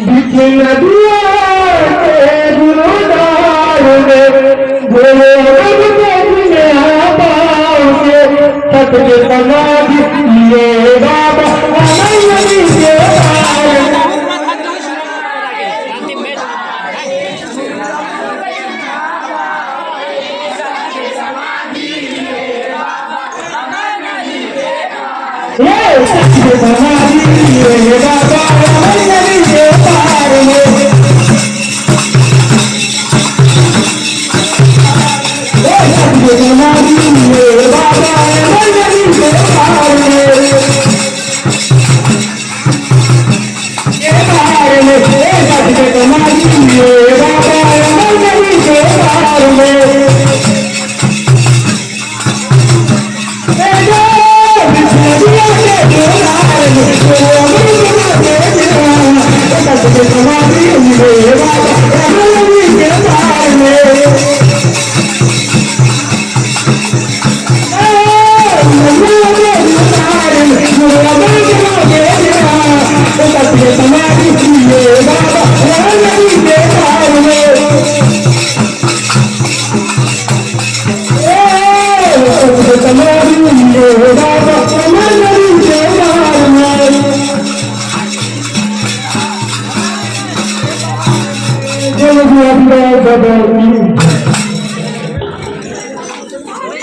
बिखिन दिया के गुरुदार में गोरे देखने आबाओ से तक के समाधि ये बाबा नहीं के समाधि ये बाबा नहीं के पार में समाधि ये बाबा नहीं के पार में ये पार में समाधि ये बाबा नहीं के पार में समाधि